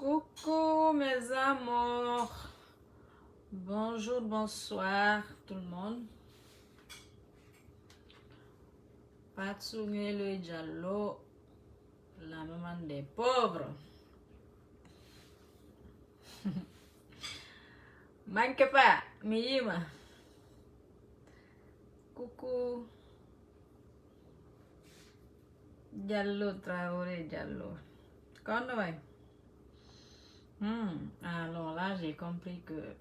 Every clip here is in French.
Coucou mes amours, bonjour, bonsoir tout le monde. Patsungele Diallo, la maman des pauvres. Manque pas, Miyima. Coucou. Diallo, Traoré, Diallo. Quand on va? Alors là, j'ai compris que...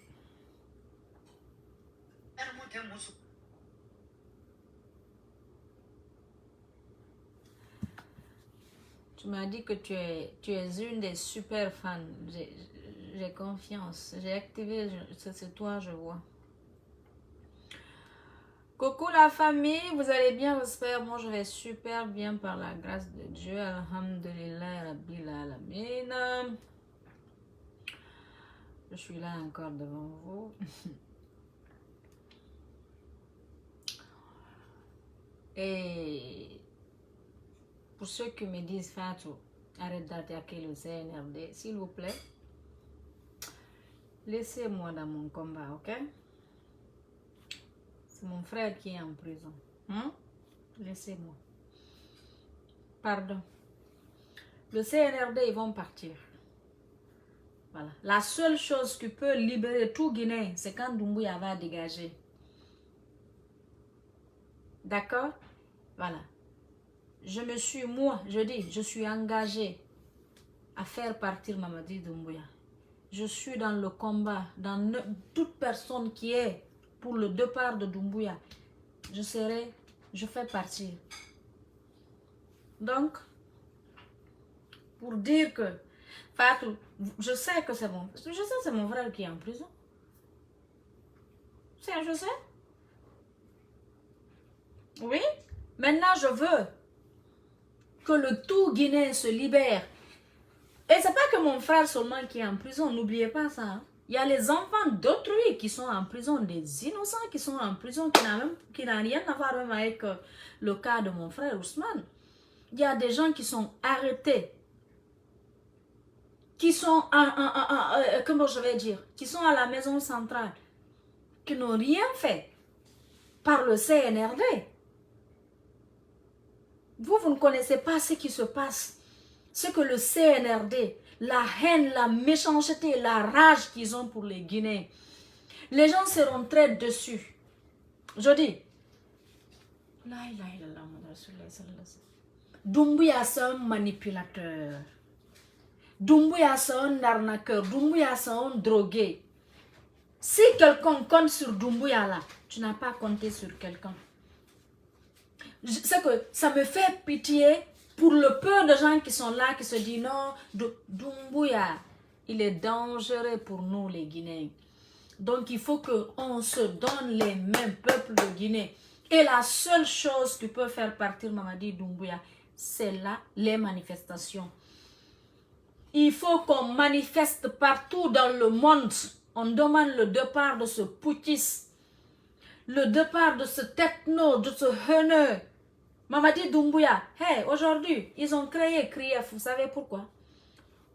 Tu m'as dit que tu es une des super fans. J'ai confiance. J'ai activé, c'est toi, je vois. Coucou la famille, vous allez bien, j'espère. Moi, je vais super bien par la grâce de Dieu. Alhamdulillah, Rabbil Alamin. Je suis là encore devant vous. Et pour ceux qui me disent, Fatou, arrête d'attaquer le CNRD, s'il vous plaît, laissez-moi dans mon combat, ok? C'est mon frère qui est en prison. Laissez-moi. Pardon. Le CNRD, ils vont partir. Voilà. La seule chose qui peut libérer tout Guinée, c'est quand Doumbouya va dégager. D'accord? Voilà. Je suis engagée à faire partir Mamadi Doumbouya. Je suis dans le combat, toute personne qui est pour le départ de Doumbouya, je fais partir. Donc, pour dire que, Fatou, je sais que c'est mon frère qui est en prison. Je sais. Oui. Maintenant, je veux que le tout Guinéen se libère. Et c'est pas que mon frère seulement qui est en prison, n'oubliez pas ça. Hein. Il y a les enfants d'autrui qui sont en prison, des innocents qui sont en prison, qui n'ont rien à voir même avec le cas de mon frère Ousmane. Il y a des gens qui sont arrêtés, qui sont comment je vais dire, qui sont à la maison centrale, qui n'ont rien fait par le CNRD. Vous ne connaissez pas ce qui se passe. Ce que le CNRD, la haine, la méchanceté, la rage qu'ils ont pour les Guinéens. Les gens seront très déçus. Je dis, Doumbouya c'est un manipulateur. Doumbouya c'est un arnaqueur. Doumbouya c'est un drogué. Si quelqu'un compte sur Doumbouya là, tu n'as pas compté sur quelqu'un. C'est que ça me fait pitié pour le peu de gens qui sont là, qui se disent non, Doumbouya, il est dangereux pour nous les Guinéens. Donc il faut qu'on se donne les mêmes peuples de Guinée. Et la seule chose qui peut faire partir Mamadi Doumbouya, c'est là les manifestations. Il faut qu'on manifeste partout dans le monde. On demande le départ de ce putschiste, le départ de ce techno, de ce haineux. Mamadi Doumbouya, hey, aujourd'hui, ils ont créé CRIEF, vous savez pourquoi?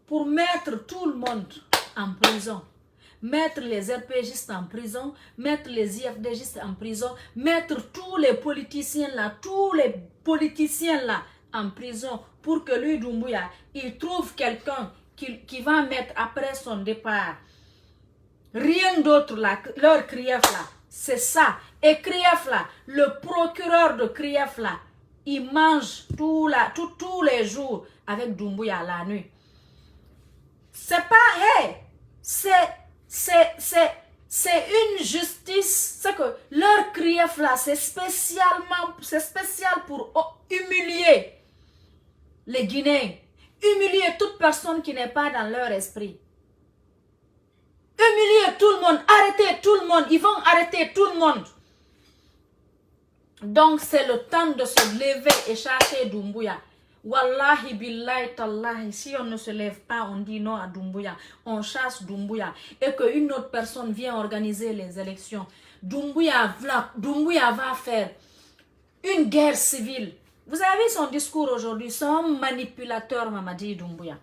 Pour mettre tout le monde en prison. Mettre les RPGistes en prison, mettre les IFDgistes en prison, mettre tous les politiciens là en prison pour que lui, Doumbouya, il trouve quelqu'un qui va mettre après son départ. Rien d'autre là, leur CRIEF là, c'est ça. Et CRIEF là, le procureur de CRIEF là, il mange tous les jours avec Doumbouya la nuit. C'est pas, hey, c'est une justice, c'est que leur CRIEF là, c'est spécial pour humilier les Guinéens, humilier toute personne qui n'est pas dans leur esprit. Humilier tout le monde, arrêter tout le monde, ils vont arrêter tout le monde. Donc c'est le temps de se lever et chasser Doumbouya. Wallahi billahi tallahi, si on ne se lève pas, on dit non à Doumbouya, on chasse Doumbouya et qu'une autre personne vient organiser les élections. Doumbouya va faire une guerre civile. Vous avez vu son discours aujourd'hui, c'est un manipulateur Mamadi Doumbouya.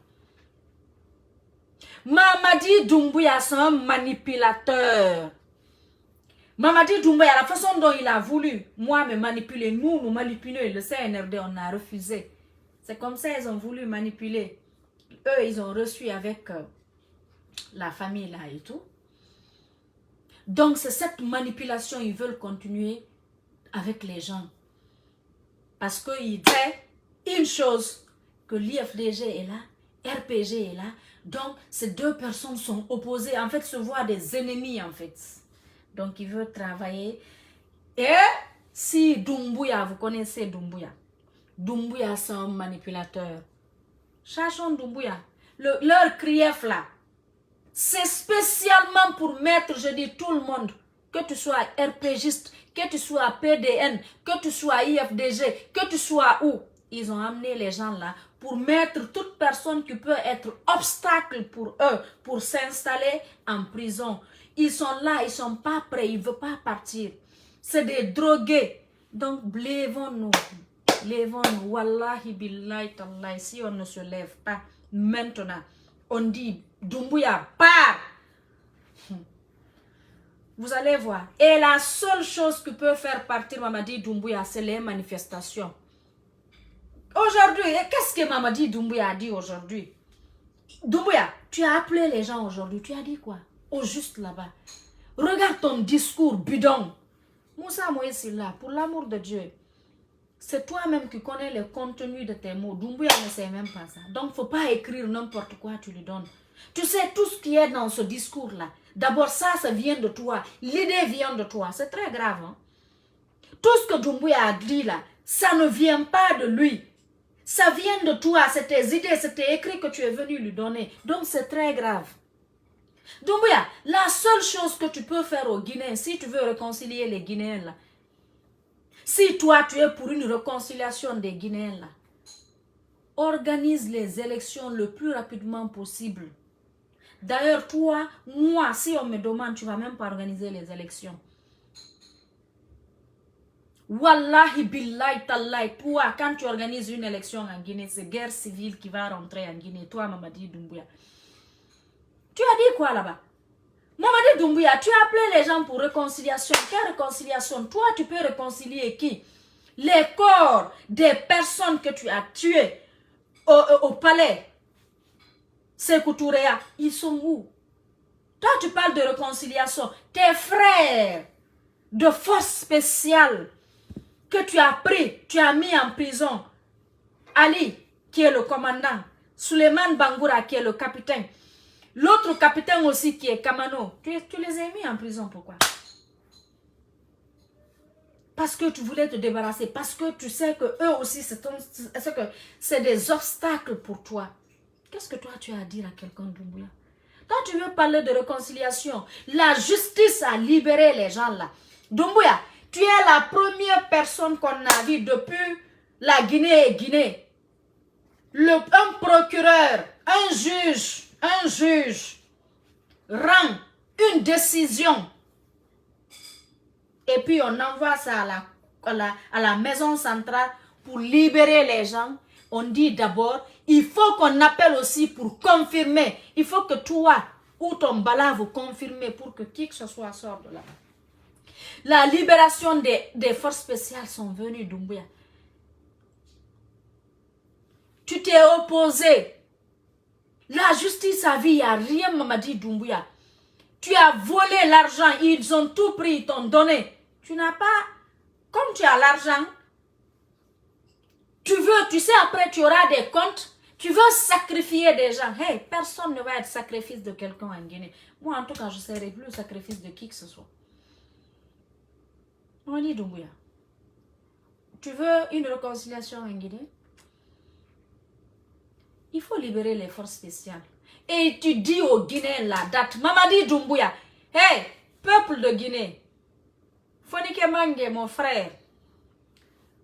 Mamadi Doumbouya, c'est un manipulateur. Mamadi Doumbouya, la façon dont il a voulu, moi, me manipuler, nous manipuler, le CNRD, on a refusé. C'est comme ça ils ont voulu manipuler. Eux, ils ont reçu avec la famille là et tout. Donc, c'est cette manipulation, ils veulent continuer avec les gens. Parce qu'ils disaient une chose, que l'IFDG est là, RPG est là. Donc, ces deux personnes sont opposées, en fait, se voient des ennemis, en fait. Donc, ils veulent travailler. Et si Doumbouya, vous connaissez Doumbouya. Doumbouya, c'est un manipulateur. Cherchons Doumbouya. Leur crief là, c'est spécialement pour mettre, je dis, tout le monde, que tu sois RPGiste, que tu sois PDN, que tu sois IFDG, que tu sois où. Ils ont amené les gens là pour mettre toute personne qui peut être obstacle pour eux, pour s'installer en prison. Ils sont là, ils ne sont pas prêts, ils ne veulent pas partir. C'est des drogués. Donc, lèvons-nous. Lèvons-nous. Wallahi billahi tallahi. Si on ne se lève pas maintenant, on dit Doumbouya, pars. Vous allez voir. Et la seule chose qui peut faire partir Mamadi Doumbouya, c'est les manifestations. Aujourd'hui, qu'est-ce que Mamadi Doumbouya a dit aujourd'hui? Doumbouya, tu as appelé les gens aujourd'hui. Tu as dit quoi? Au juste là-bas. Regarde ton discours bidon. Moussa Moïse là, pour l'amour de Dieu. C'est toi-même qui connais le contenu de tes mots. Doumbouya ne sait même pas ça. Donc, il ne faut pas écrire n'importe quoi, tu lui donnes. Tu sais, tout ce qui est dans ce discours-là, d'abord, ça vient de toi. L'idée vient de toi. C'est très grave. Hein? Tout ce que Doumbouya a dit là, ça ne vient pas de lui. Ça vient de toi. C'est tes idées, c'est tes écrits que tu es venu lui donner. Donc, c'est très grave. Doumbouya, la seule chose que tu peux faire aux Guinéens, si tu veux réconcilier les Guinéens là, si toi tu es pour une réconciliation des Guinéens là, organise les élections le plus rapidement possible. D'ailleurs, toi, moi, si on me demande, tu ne vas même pas organiser les élections. Wallahi billahi tallahi, toi, quand tu organises une élection en Guinée, c'est guerre civile qui va rentrer en Guinée. Toi, Mamadi Doumbouya. Tu as dit quoi là-bas? Mamadi Doumbouya, tu as appelé les gens pour réconciliation. Quelle réconciliation? Toi, tu peux réconcilier qui? Les corps des personnes que tu as tuées au palais. Sékou Touréa, ils sont où? Toi, tu parles de réconciliation. Tes frères de force spéciale que tu as pris, tu as mis en prison. Ali, qui est le commandant. Suleiman Bangoura, qui est le capitaine. L'autre capitaine aussi, qui est Kamano. Tu les as mis en prison, pourquoi? Parce que tu voulais te débarrasser. Parce que tu sais que eux aussi, c'est des obstacles pour toi. Qu'est-ce que toi, tu as à dire à quelqu'un, Doumbouya? Toi, tu veux parler de réconciliation. La justice a libéré les gens là. Doumbouya, tu es la première personne qu'on a vue depuis la Guinée. Un procureur, un juge rend une décision. Et puis on envoie ça à la maison centrale pour libérer les gens. On dit d'abord, il faut qu'on appelle aussi pour confirmer. Il faut que toi ou ton bala vous confirmez pour que qui que ce soit sorte de là. La libération des forces spéciales sont venues, Doumbouya. Tu t'es opposé. La justice a vu, il n'y a rien, Mamadi Doumbouya. Tu as volé l'argent, ils ont tout pris, ils t'ont donné. Tu n'as pas, comme tu as l'argent, tu sais après tu auras des comptes, tu veux sacrifier des gens. Hey, personne ne va être sacrifice de quelqu'un en Guinée. Moi en tout cas, je ne serai plus sacrifice de qui que ce soit. On dit Doumbouya. Tu veux une réconciliation en Guinée? Il faut libérer les forces spéciales. Et tu dis aux Guinéens la date. Mamadi Doumbouya. Hey, peuple de Guinée. Fonike Mange, mon frère.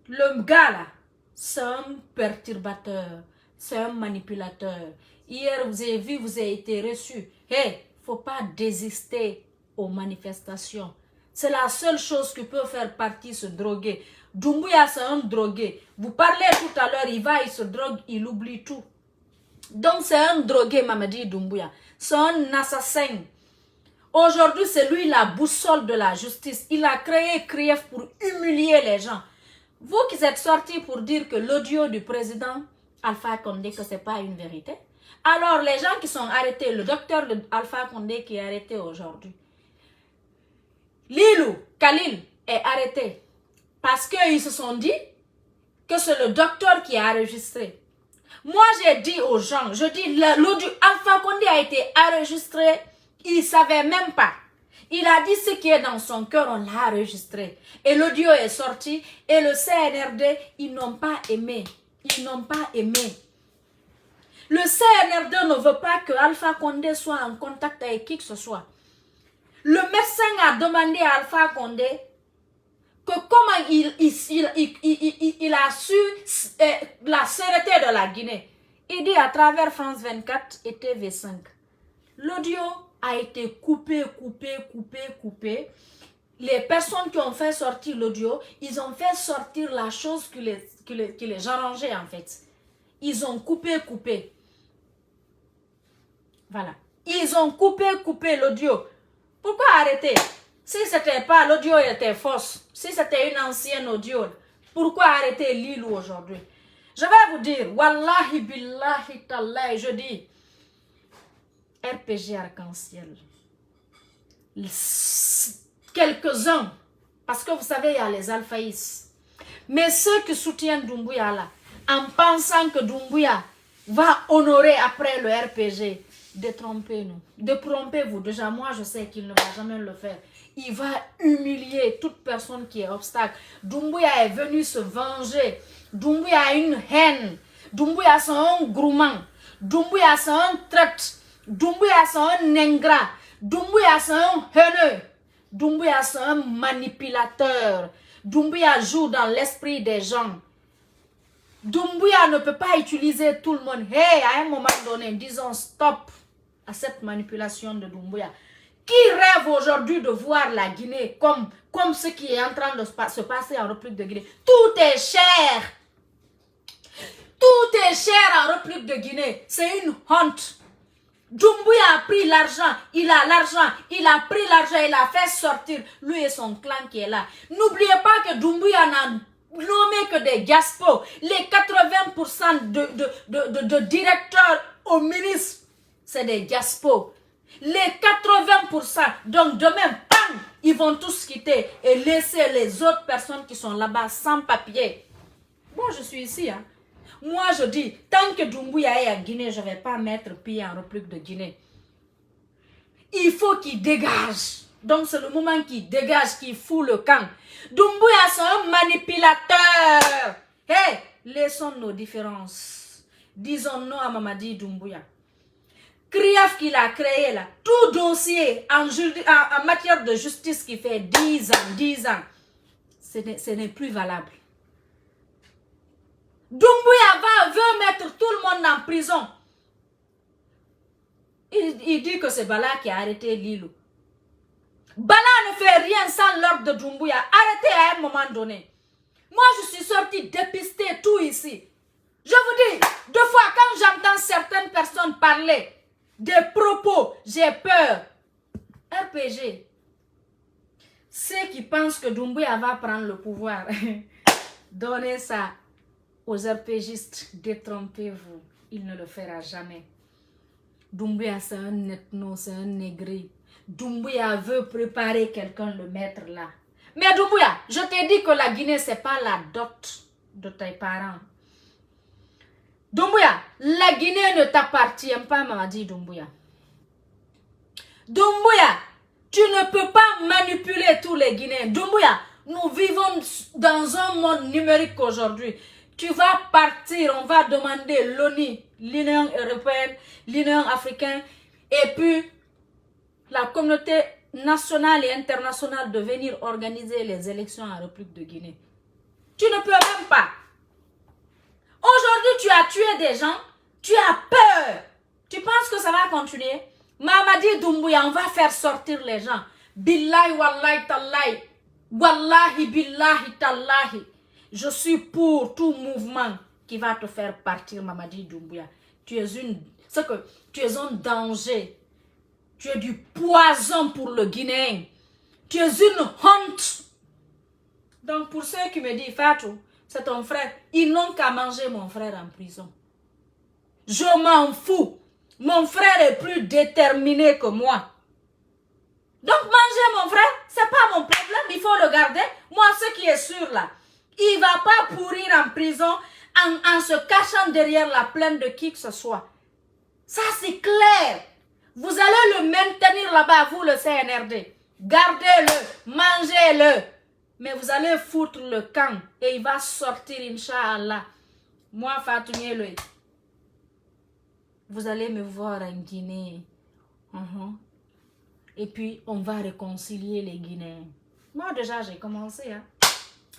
Le gars là, c'est un perturbateur. C'est un manipulateur. Hier, vous avez vu, vous avez été reçu. Hey, faut pas désister aux manifestations. C'est la seule chose qui peut faire partie se droguer. Doumbouya, c'est un drogué. Vous parlez tout à l'heure, il va, il se drogue, il oublie tout. Donc c'est un drogué, Mamadi Doumbouya. C'est un assassin. Aujourd'hui, c'est lui la boussole de la justice. Il a créé Krief pour humilier les gens. Vous qui êtes sortis pour dire que l'audio du président Alpha Condé, que ce n'est pas une vérité. Alors, les gens qui sont arrêtés, le docteur Alpha Condé qui est arrêté aujourd'hui, Lilou Khalil est arrêté parce qu'ils se sont dit que c'est le docteur qui a enregistré. Moi, j'ai dit aux gens, je dis, l'audio Alpha Condé a été enregistré, il ne savait même pas. Il a dit ce qui est dans son cœur, on l'a enregistré. Et l'audio est sorti et le CNRD, ils n'ont pas aimé. Ils n'ont pas aimé. Le CNRD ne veut pas que Alpha Condé soit en contact avec qui que ce soit. Le médecin a demandé à Alpha Condé que comment il a su la sûreté de la Guinée. Il dit à travers France 24 et TV5. L'audio a été coupé. Les personnes qui ont fait sortir l'audio, ils ont fait sortir la chose qui les arrangeait en fait. Ils ont coupé. Voilà. Ils ont coupé l'audio. Pourquoi arrêter? Si c'était pas, l'audio était fausse. Si c'était une ancienne audio, pourquoi arrêter Lilou aujourd'hui? Je vais vous dire, Wallahi billahi tallahi, je dis, RPG Arc-en-Ciel. Quelques-uns, parce que vous savez, il y a les alphaïs. Mais ceux qui soutiennent Doumbouya là, en pensant que Doumbouya va honorer après le RPG, détrompez-nous. Détrompez-vous. Déjà, moi, je sais qu'il ne va jamais le faire. Il va humilier toute personne qui est obstacle. Doumbouya est venu se venger. Doumbouya a une haine. Doumbouya c'est un gourmand. Doumbouya c'est un traître. Doumbouya c'est un ingrat. Doumbouya c'est un haineux. Doumbouya c'est un manipulateur. Doumbouya joue dans l'esprit des gens. Doumbouya ne peut pas utiliser tout le monde. Hey, à un moment donné, disons stop à cette manipulation de Doumbouya. Qui rêve aujourd'hui de voir la Guinée comme ce qui est en train de se passer en République de Guinée? Tout est cher. Tout est cher en République de Guinée. C'est une honte. Doumbouya a pris l'argent. Il a l'argent. Il a pris l'argent. Il a fait sortir lui et son clan qui est là. N'oubliez pas que Doumbouya n'a nommé que des gaspos. Les 80% de directeurs au ministre, c'est des gaspos. Les 80%, donc demain, bam, ils vont tous quitter et laisser les autres personnes qui sont là-bas sans papier. Moi, je suis ici. Hein. Moi, je dis, tant que Doumbouya est à Guinée, je ne vais pas mettre pied en République de Guinée. Il faut qu'il dégage. Donc, c'est le moment qu'il dégage, qu'il fout le camp. Doumbouya, c'est un manipulateur. Hey, laissons nos différences. Disons non à Mamadi Doumbouya. Krief qu'il a créé là, tout dossier en matière de justice qui fait 10 ans, ce n'est plus valable. Doumbouya veut mettre tout le monde en prison. Il dit que c'est Bala qui a arrêté Lilou. Bala ne fait rien sans l'ordre de Doumbouya. Arrêtez à un moment donné. Moi, je suis sorti dépister tout ici. Je vous dis, deux fois, quand j'entends certaines personnes parler des propos, j'ai peur. RPG. Ceux qui pensent que Doumbouya va prendre le pouvoir, donnez ça aux RPGistes. Détrompez-vous. Il ne le fera jamais. Doumbouya, c'est un ethno, c'est un négri. Doumbouya veut préparer quelqu'un, le mettre là. Mais Doumbouya, je t'ai dit que la Guinée, ce n'est pas la dot de tes parents. Doumbouya, la Guinée ne t'appartient pas, Mamadi Doumbouya. Doumbouya, tu ne peux pas manipuler tous les Guinéens. Doumbouya, nous vivons dans un monde numérique aujourd'hui. Tu vas partir, on va demander l'ONU, l'Union européenne, l'Union africaine, et puis la communauté nationale et internationale de venir organiser les élections en République de Guinée. Tu ne peux même pas. Aujourd'hui, tu as tué des gens, tu as peur. Tu penses que ça va continuer? Mamadi Doumbouya, on va faire sortir les gens. Billahi wallahi tallahi. Wallahi billahi tallahi. Je suis pour tout mouvement qui va te faire partir, Mamadi Doumbouya. Tu es un danger. Tu es du poison pour le Guinéen. Tu es une honte. Donc pour ceux qui me disent, Fatou, c'est ton frère, ils n'ont qu'à manger mon frère en prison. Je m'en fous. Mon frère est plus déterminé que moi. Donc manger mon frère, c'est pas mon problème, il faut le garder. Moi, ce qui est sûr là, il ne va pas pourrir en prison en se cachant derrière la plainte de qui que ce soit. Ça c'est clair. Vous allez le maintenir là-bas, vous le CNRD. Gardez-le, mangez-le. Mais vous allez foutre le camp et il va sortir, Inch'Allah. Moi, Fatou Niéloé, vous allez me voir en Guinée. Et puis, on va réconcilier les Guinéens. Moi, déjà, j'ai commencé. Hein.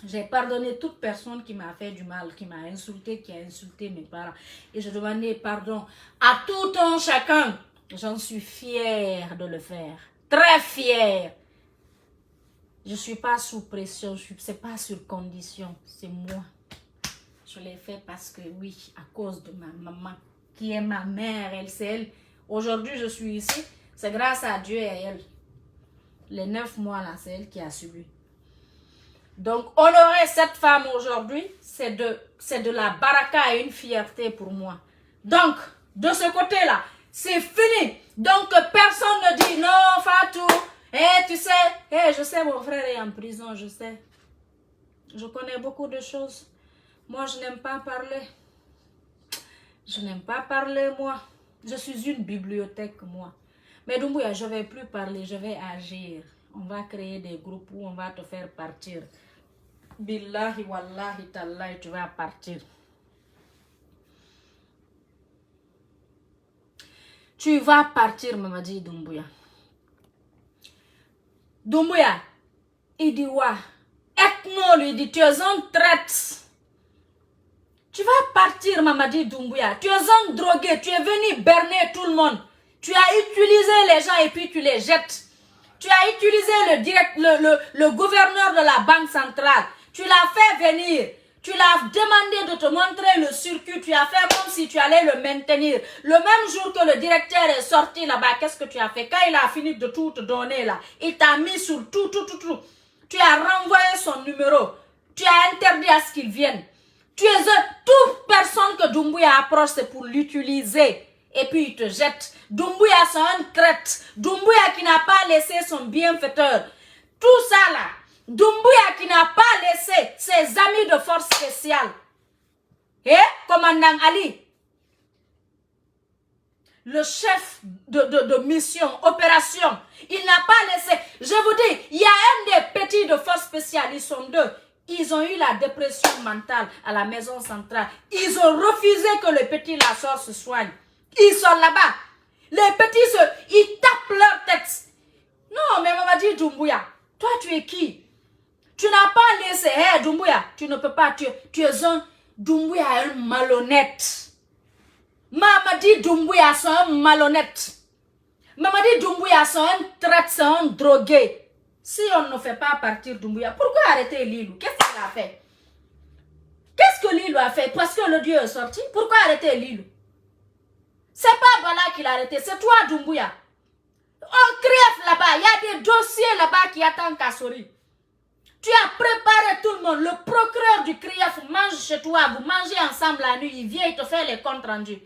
J'ai pardonné toute personne qui m'a fait du mal, qui m'a insulté, qui a insulté mes parents. Et je demandais pardon à tout un chacun. J'en suis fière de le faire. Très fière. Je ne suis pas sous pression. Ce n'est pas sur condition. C'est moi. Je l'ai fait parce que, oui, à cause de ma maman, qui est ma mère. C'est elle. Aujourd'hui, je suis ici. C'est grâce à Dieu et à elle. Les 9 mois, là, c'est elle qui a subi. Donc, honorer cette femme aujourd'hui, c'est de la baraka et une fierté pour moi. Donc, de ce côté-là, c'est fini. Donc, personne ne dit, non, Fatou, tu sais, je sais, mon frère est en prison, je sais. Je connais beaucoup de choses. Moi, je n'aime pas parler. Je n'aime pas parler, moi. Je suis une bibliothèque, moi. Mais Doumbouya, je ne vais plus parler, je vais agir. On va créer des groupes où on va te faire partir. Billahi, wallahi, tallahi, tu vas partir. Tu vas partir, Mamadi Doumbouya. Doumbouya, il dit, ouais. Ethno lui dit, tu es un traître. Tu vas partir, Mamadi Doumbouya. Tu es un drogué, tu es venu berner tout le monde. Tu as utilisé les gens et puis tu les jettes. Tu as utilisé le gouverneur de la banque centrale. Tu l'as fait venir. Tu l'as demandé de te montrer le circuit. Tu as fait comme si tu allais le maintenir. Le même jour que le directeur est sorti là-bas, qu'est-ce que tu as fait? Quand il a fini de tout te donner là, il t'a mis sur tout. Tu as renvoyé son numéro. Tu as interdit à ce qu'il vienne. Tu es toute personne que Doumbouya approche, c'est pour l'utiliser. Et puis il te jette. Doumbouya, c'est un traître. Doumbouya qui n'a pas laissé son bienfaiteur. Tout ça là. Doumbouya qui n'a pas laissé ses amis de force spéciale. Commandant Ali. Le chef de mission, opération. Il n'a pas laissé. Je vous dis, il y a un des petits de force spéciale. Ils sont 2. Ils ont eu la dépression mentale à la maison centrale. Ils ont refusé que le petit la sort se soigne. Ils sont là-bas. Les petits, ils tapent leur tête. Non, mais Mamadi Doumbouya, toi tu es qui? Tu n'as pas laissé, Doumbouya, tu ne peux pas, tu es un Doumbouya, un malhonnête. Mamadi Doumbouya, c'est un malhonnête. Mamadi Doumbouya, c'est un traître, c'est un drogué. Si on ne fait pas partir Doumbouya, pourquoi arrêter Lilou? Qu'est-ce qu'il a fait? Qu'est-ce que Lilou a fait? Parce que le Dieu est sorti. Pourquoi arrêter Lilou? C'est pas Bala qui l'a arrêté, c'est toi Doumbouya. On crève là-bas, il y a des dossiers là-bas qui attendent Kassori. Tu as préparé tout le monde. Le procureur du CRIEF mange chez toi, vous mangez ensemble la nuit, il vient, il te fait les comptes rendus.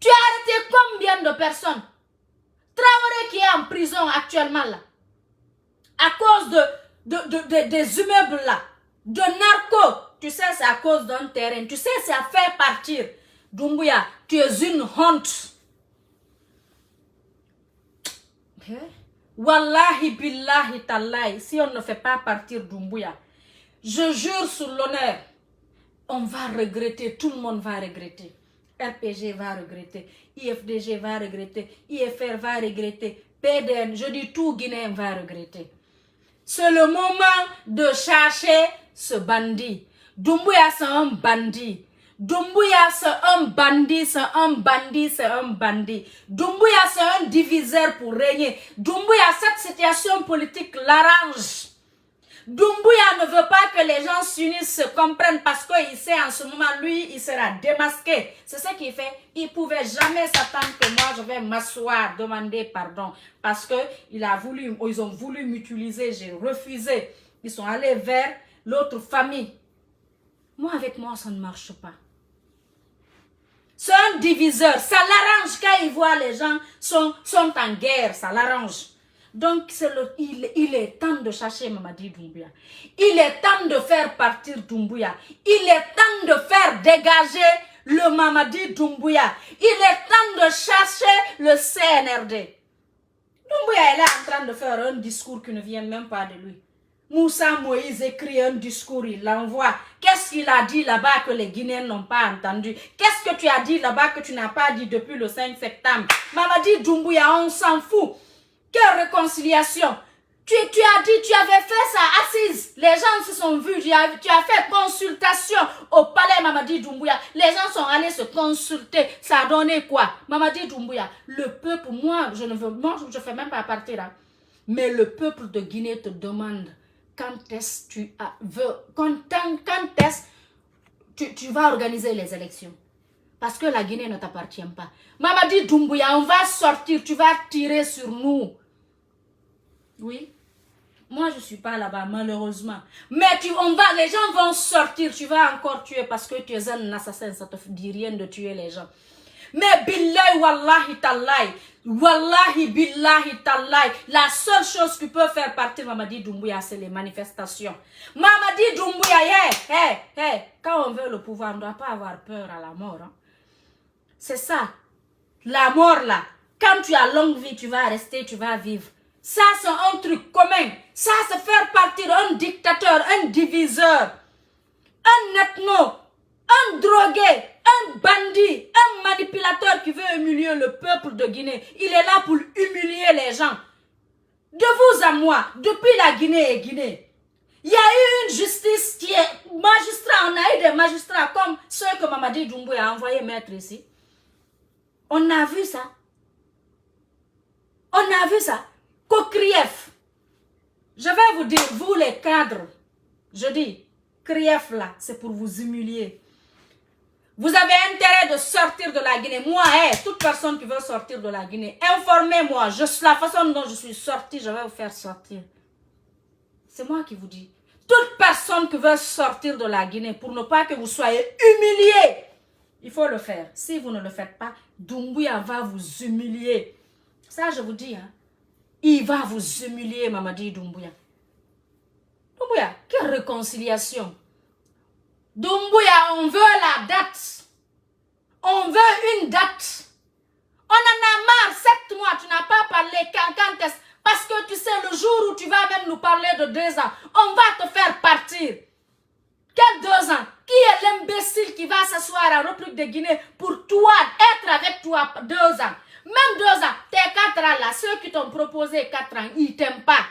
Tu as arrêté combien de personnes? Traoré qui est en prison actuellement là, à cause des immeubles là, de narcos. Tu sais, c'est à cause d'un terrain. Tu sais, c'est à faire partir. Doumbouya, tu es une honte. Wallahi billahi tallahi, si on ne fait pas partir Doumbouya, je jure sur l'honneur, on va regretter, tout le monde va regretter. RPG va regretter, IFDG va regretter, IFR va regretter, PDN, je dis tout Guinéen va regretter. C'est le moment de chercher ce bandit. Doumbouya, c'est un bandit. Doumbouya, c'est un bandit, c'est un bandit, c'est un bandit. Doumbouya, c'est un diviseur pour régner. Doumbouya, cette situation politique l'arrange. Doumbouya ne veut pas que les gens s'unissent, se comprennent parce qu'il sait en ce moment, lui, il sera démasqué. C'est ce qu'il fait. Il ne pouvait jamais s'attendre que moi, je vais m'asseoir, demander pardon. Parce qu'ils ont voulu m'utiliser, j'ai refusé. Ils sont allés vers l'autre famille. Moi, avec moi, ça ne marche pas. C'est un diviseur. Ça l'arrange quand il voit les gens sont en guerre. Ça l'arrange. Donc, il est temps de chercher Mamadi Doumbouya. Il est temps de faire partir Doumbouya. Il est temps de faire dégager le Mamadi Doumbouya. Il est temps de chercher le CNRD. Doumbouya est là en train de faire un discours qui ne vient même pas de lui. Moussa Moïse écrit un discours, il l'envoie. Qu'est-ce qu'il a dit là-bas que les Guinéens n'ont pas entendu? Qu'est-ce que tu as dit là-bas que tu n'as pas dit depuis le 5 septembre? Mamadi Doumbouya, on s'en fout. Quelle réconciliation? Tu as dit, tu avais fait ça assise. Les gens se sont vus. Tu as fait consultation au palais Mamadi Doumbouya. Les gens sont allés se consulter. Ça a donné quoi? Mamadi Doumbouya, le peuple, moi, je ne fais même pas partir là. Mais le peuple de Guinée te demande quand est-ce tu vas organiser les élections. Parce que la Guinée ne t'appartient pas. Mamadi Doumbouya, on va sortir, tu vas tirer sur nous. Oui. Moi, je ne suis pas là-bas, malheureusement. Mais les gens vont sortir, tu vas encore tuer parce que tu es un assassin, ça ne te dit rien de tuer les gens. Mais billahi, wallahi, tallahi, wallahi, billahi, tallahi, la seule chose qui peut faire partir Mamadi Doumbouya, c'est les manifestations. Mamadi Doumbouya, quand on veut le pouvoir, on ne doit pas avoir peur à la mort. Hein. C'est ça. La mort, là, quand tu as longue vie, tu vas rester, tu vas vivre. Ça, c'est un truc commun. Ça, c'est faire partir un dictateur, un diviseur, un ethno, un drogué, un bandit, un manipulateur qui veut humilier le peuple de Guinée. Il est là pour humilier les gens. De vous à moi, depuis la Guinée et Guinée, il y a eu une justice qui est magistrat. On a eu des magistrats comme ceux que Mamadi Doumbouya a envoyé mettre ici. On a vu ça. On a vu ça. Krief. Je vais vous dire, vous les cadres, je dis, Krief là, c'est pour vous humilier. Vous avez intérêt de sortir de la Guinée. Moi, toute personne qui veut sortir de la Guinée, informez-moi. La façon dont je suis sortie, je vais vous faire sortir. C'est moi qui vous dis. Toute personne qui veut sortir de la Guinée, pour ne pas que vous soyez humiliés, il faut le faire. Si vous ne le faites pas, Doumbouya va vous humilier. Ça, je vous dis, hein. Il va vous humilier, Mamadi Doumbouya. Doumbouya, quelle réconciliation. Doumbouya, on veut la date. On veut une date. On en a marre, 7 mois, tu n'as pas parlé quand est-ce. Parce que tu sais, le jour où tu vas même nous parler de 2 ans, on va te faire partir. Quel 2 ans? Qui est l'imbécile qui va s'asseoir à la République de Guinée pour toi, être avec toi 2 ans? Même 2 ans, tes 4 ans là, ceux qui t'ont proposé 4 ans, ils ne t'aiment pas.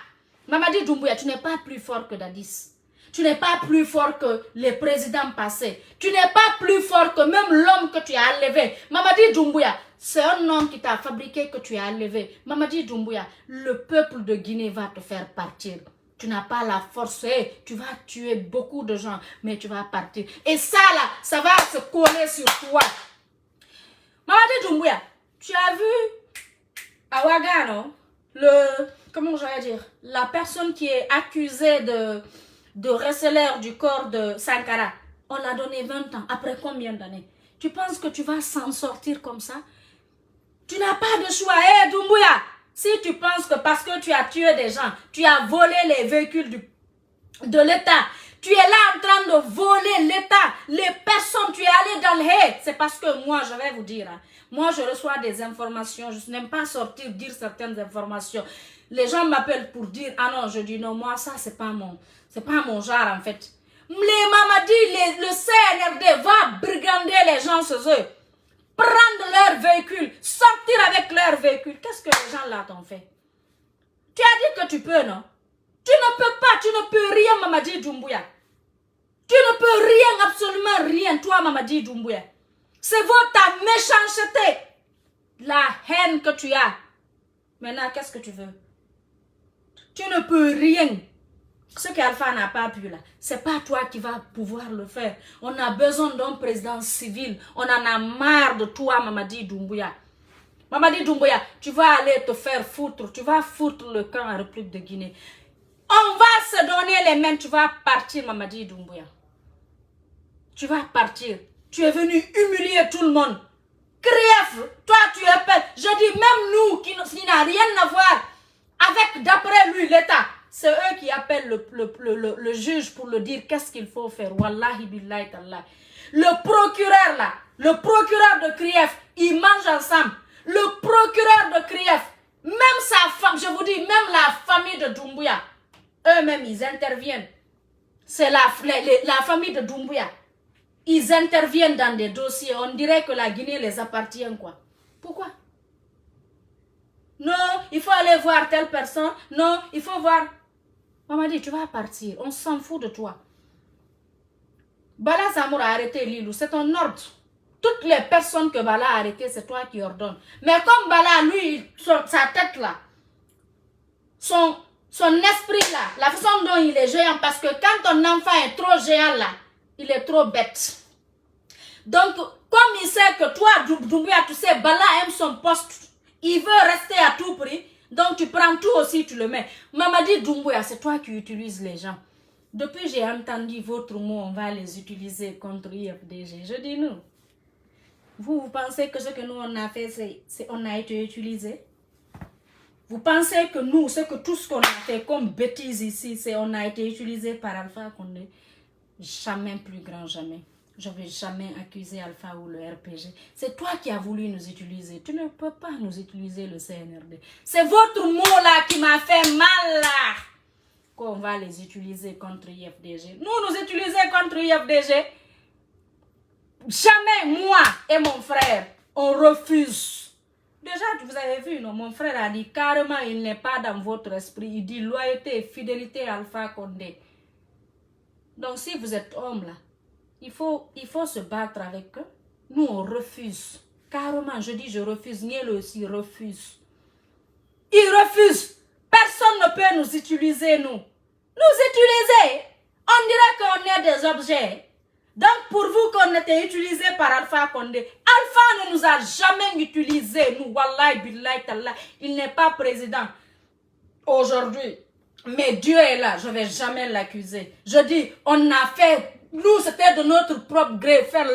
Mamadi Doumbouya, tu n'es pas plus fort que Dadis. Tu n'es pas plus fort que les présidents passés. Tu n'es pas plus fort que même l'homme que tu as enlevé. Mamadi Doumbouya, c'est un homme qui t'a fabriqué que tu as enlevé. Mamadi Doumbouya, le peuple de Guinée va te faire partir. Tu n'as pas la force, tu vas tuer beaucoup de gens, mais tu vas partir. Et ça là, ça va se coller sur toi. Mamadi Doumbouya, tu as vu à Ouaga, non? Comment j'allais dire? La personne qui est accusée de receleur du corps de Sankara, on l'a donné 20 ans. Après combien d'années? Tu penses que tu vas s'en sortir comme ça? Tu n'as pas de choix. Doumbouya, si tu penses que parce que tu as tué des gens, tu as volé les véhicules de l'État, tu es là en train de voler l'État, les personnes, tu es allé dans le hate, c'est parce que moi, je vais vous dire, hein, moi, je reçois des informations, je n'aime pas sortir, dire certaines informations. Les gens m'appellent pour dire, ah non, je dis non, moi, ça, c'est pas mon genre, en fait. Les Mamadi, le CNRD va brigander les gens chez eux, prendre leur véhicule, sortir avec leur véhicule. Qu'est-ce que les gens là t'ont fait? Tu as dit que tu peux, non? Tu ne peux pas, tu ne peux rien, Mamadi Doumbouya. Tu ne peux rien, absolument rien, toi, Mamadi Doumbouya. C'est ta méchanceté, la haine que tu as. Maintenant, qu'est-ce que tu veux? Tu ne peux rien. Ce qu'Alpha n'a pas pu là, c'est pas toi qui vas pouvoir le faire. On a besoin d'un président civil. On en a marre de toi, Mamadi Doumbouya. Mamadi Doumbouya, tu vas aller te faire foutre. Tu vas foutre le camp en République de Guinée. On va se donner les mains. Tu vas partir, Mamadi Doumbouya. Tu vas partir. Tu es venu humilier tout le monde. Grief, toi tu es peur. Je dis même nous qui n'a rien à voir avec, d'après lui, l'État. C'est eux qui appellent le juge pour le dire qu'est-ce qu'il faut faire. Wallahi billahi tallah. Le procureur là, le procureur de Krief, ils mangent ensemble. Le procureur de Krief, même sa femme, je vous dis, même la famille de Doumbouya, eux-mêmes ils interviennent. C'est la famille de Doumbouya. Ils interviennent dans des dossiers. On dirait que la Guinée les appartient quoi. Pourquoi? Non, il faut aller voir telle personne. Non, il faut voir... Maman dit, tu vas partir. On s'en fout de toi. Bala Zamour a arrêté Lilou. C'est ton ordre. Toutes les personnes que Bala a arrêtées, c'est toi qui ordonnes. Mais comme Bala, lui, sa tête là, son esprit là, la façon dont il est géant, parce que quand ton enfant est trop géant là, il est trop bête. Donc, comme il sait que toi, Doumbouya, tu sais, Bala aime son poste. Il veut rester à tout prix. Donc, tu prends tout aussi, tu le mets. Mamadi Doumbouya, c'est toi qui utilises les gens. Depuis, j'ai entendu votre mot, on va les utiliser contre IFDG. Je dis nous. Vous pensez que ce que nous, on a fait, on a été utilisé? Vous pensez que nous, tout ce qu'on a fait comme bêtises ici, on a été utilisé par Alpha Condé? Jamais, plus grand, jamais. Je ne vais jamais accuser Alpha ou le RPG. C'est toi qui as voulu nous utiliser. Tu ne peux pas nous utiliser le CNRD. C'est votre mot là qui m'a fait mal là. Qu'on va les utiliser contre IFDG. Nous utiliser contre IFDG. Jamais moi et mon frère, on refuse. Déjà, vous avez vu, non, mon frère a dit carrément, il n'est pas dans votre esprit. Il dit loyauté et fidélité à Alpha Condé. Donc si vous êtes homme là, il faut se battre avec eux. Nous, on refuse. Carrément, je dis je refuse. Niel aussi refuse. Il refuse. Personne ne peut nous utiliser, nous. Nous utiliser. On dirait qu'on est des objets. Donc, pour vous qu'on était utilisé par Alpha Condé, Alpha ne nous a jamais utilisés, nous. Wallahi, billahi, tallah. Il n'est pas président aujourd'hui. Mais Dieu est là. Je ne vais jamais l'accuser. Je dis, on a fait... Nous, c'était de notre propre gré, faire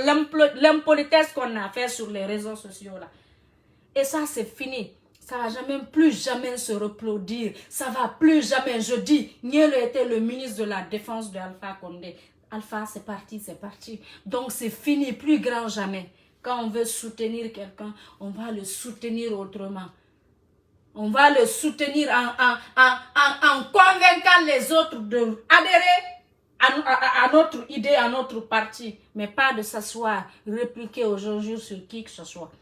l'impolitesse qu'on a fait sur les réseaux sociaux là. Et ça, c'est fini. Ça va jamais, plus jamais se reproduire. Ça va plus jamais. Je dis, Niel était le ministre de la Défense de Alpha Condé. Alpha, c'est parti, c'est parti. Donc, c'est fini, plus grand jamais. Quand on veut soutenir quelqu'un, on va le soutenir autrement. On va le soutenir en convainquant les autres d'adhérer à notre idée, à notre parti, mais pas de s'asseoir, répliquer aujourd'hui sur qui que ce soit.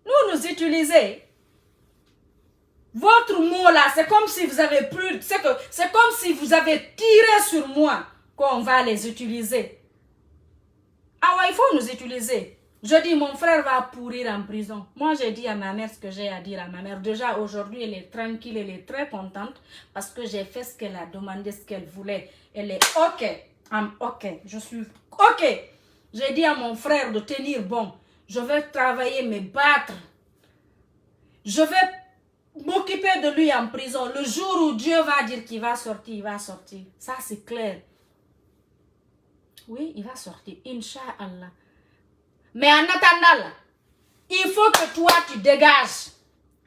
Nous utilisons. Votre mot là, c'est comme si vous avez plus, c'est comme si vous avez tiré sur moi qu'on va les utiliser. Ah ouais, il faut nous utiliser. Je dis, mon frère va pourrir en prison. Moi, j'ai dit à ma mère ce que j'ai à dire à ma mère. Déjà, aujourd'hui, elle est tranquille, elle est très contente parce que j'ai fait ce qu'elle a demandé, ce qu'elle voulait. Elle est OK. OK. Je suis OK. J'ai dit à mon frère de tenir bon. Je vais travailler, me battre. Je vais m'occuper de lui en prison. Le jour où Dieu va dire qu'il va sortir, il va sortir. Ça, c'est clair. Oui, il va sortir. Inch'Allah. Mais en attendant, là, il faut que toi, tu dégages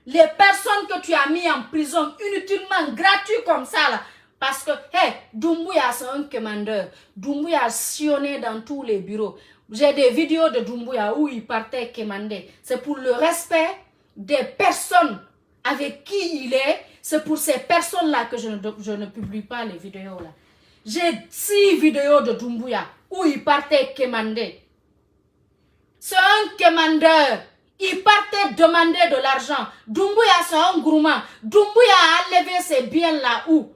les personnes que tu as mis en prison inutilement, gratuit comme ça, là. Parce que, hey, Doumbouya, c'est un commandeur. Doumbouya a sillonné dans tous les bureaux. J'ai des vidéos de Doumbouya où il partait commander. C'est pour le respect des personnes avec qui il est. C'est pour ces personnes-là que je ne publie pas les vidéos, là. J'ai 6 vidéos de Doumbouya où il partait commander. C'est un commandeur. Il partait demander de l'argent. Doumbouya, c'est un gourmand. Doumbouya a enlevé ses biens là où?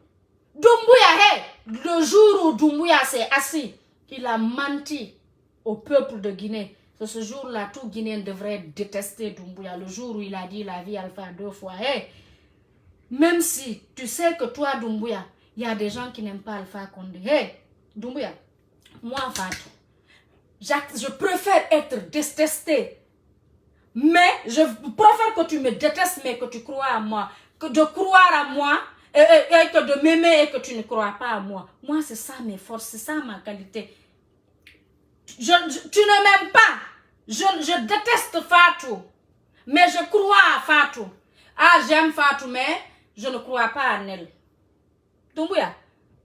Doumbouya, hey, le jour où Doumbouya s'est assis, il a menti au peuple de Guinée. C'est ce jour-là, tout Guinéen devrait détester Doumbouya. Le jour où il a dit la vie Alpha 2 fois. Hey, même si tu sais que toi, Doumbouya, Il y a des gens qui n'aiment pas Alpha Condé. Hey, Doumbouya, moi, Fatou, je préfère être détesté. Mais je préfère que tu me détestes, mais que tu crois à moi. Que de croire à moi et que de m'aimer et que tu ne crois pas à moi. Moi, c'est ça mes forces, c'est ça ma qualité. Tu ne m'aimes pas. Je déteste Fatou. Mais je crois à Fatou. Ah, j'aime Fatou, mais je ne crois pas à elle. Doumbouya,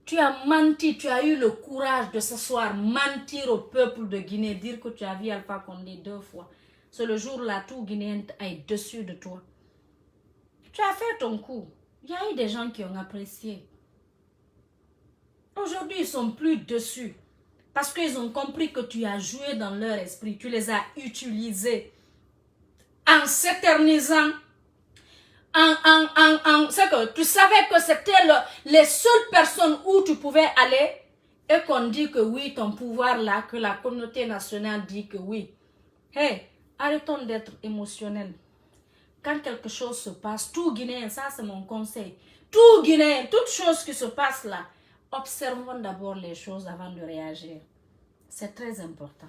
tu as menti, tu as eu le courage de ce soir mentir au peuple de Guinée, dire que tu as vu Alpha Condé 2 fois. C'est le jour-là, tout Guinéen est dessus de toi. Tu as fait ton coup. Il y a eu des gens qui ont apprécié. Aujourd'hui, ils ne sont plus dessus. Parce qu'ils ont compris que tu as joué dans leur esprit. Tu les as utilisés. En s'éternisant. C'est que tu savais que c'était les seules personnes où tu pouvais aller. Et qu'on dit que oui, ton pouvoir là, que la communauté nationale dit que oui. Hey, arrêtons d'être émotionnels. Quand quelque chose se passe, tout Guinéen, ça c'est mon conseil. Tout Guinéen, toute chose qui se passe là, observons d'abord les choses avant de réagir. C'est très important.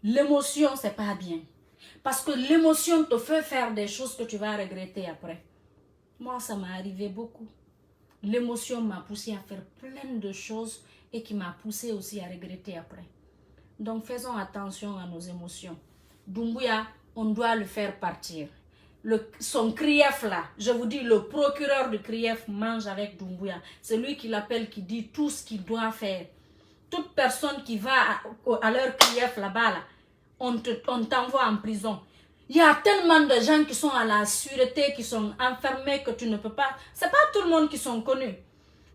L'émotion, c'est pas bien. Parce que l'émotion te fait faire des choses que tu vas regretter après. Moi, ça m'est arrivé beaucoup. L'émotion m'a poussé à faire plein de choses et qui m'a poussé aussi à regretter après. Donc, faisons attention à nos émotions. Doumbouya, on doit le faire partir. Son Krief là, je vous dis, le procureur de Krief mange avec Doumbouya. C'est lui qui l'appelle, qui dit tout ce qu'il doit faire. Toute personne qui va à leur Krief là-bas, là, on t'envoie en prison. Il y a tellement de gens qui sont à la sûreté, qui sont enfermés que tu ne peux pas. C'est pas tout le monde qui sont connus.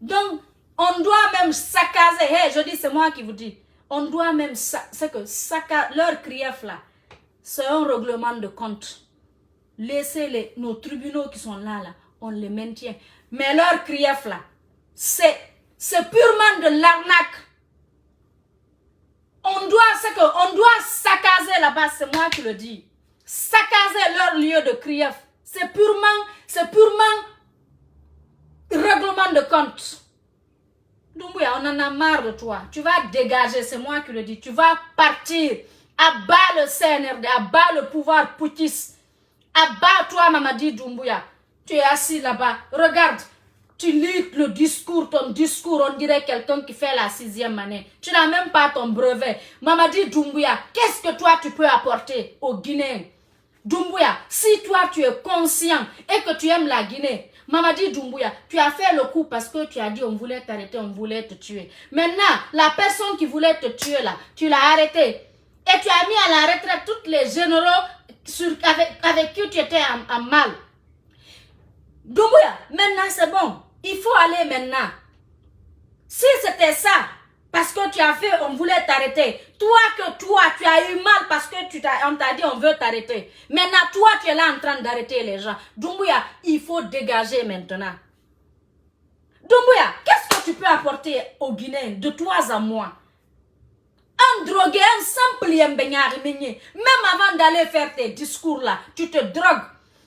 Donc, on doit même saccager. Hey, je dis, c'est moi qui vous dis. On doit même, c'est que leur Krief là, c'est un règlement de compte. Laissez nos tribunaux qui sont là, on les maintient. Mais leur Krief là, c'est purement de l'arnaque. On doit saccager là-bas, c'est moi qui le dis. Saccager leur lieu de Krief. C'est purement règlement de compte. Doumbouya, on en a marre de toi. Tu vas dégager, c'est moi qui le dis. Tu vas partir. Abat le CNRD, abat le pouvoir putiste. Abat-toi, Mamadi Doumbouya. Tu es assis là-bas. Regarde, tu lis le discours, ton discours, on dirait quelqu'un qui fait la 6e année. Tu n'as même pas ton brevet. Mamadi Doumbouya, qu'est-ce que toi tu peux apporter aux Guinéens? Doumbouya, si toi tu es conscient et que tu aimes la Guinée, Mamadi Doumbouya, tu as fait le coup parce que tu as dit on voulait t'arrêter, on voulait te tuer. Maintenant, la personne qui voulait te tuer là, tu l'as arrêté. Et tu as mis à la retraite tous les généraux avec qui tu étais en mal. Doumbouya, maintenant c'est bon. Il faut aller maintenant. Si c'était ça, parce que tu as fait, on voulait t'arrêter. Toi, tu as eu mal parce que on t'a dit on veut t'arrêter. Maintenant, toi, tu es là en train d'arrêter les gens. Doumbouya, il faut dégager maintenant. Doumbouya, qu'est-ce que tu peux apporter aux Guinéens de toi à moi? Un drogué, un simple yembenyari, même avant d'aller faire tes discours là, tu te drogues.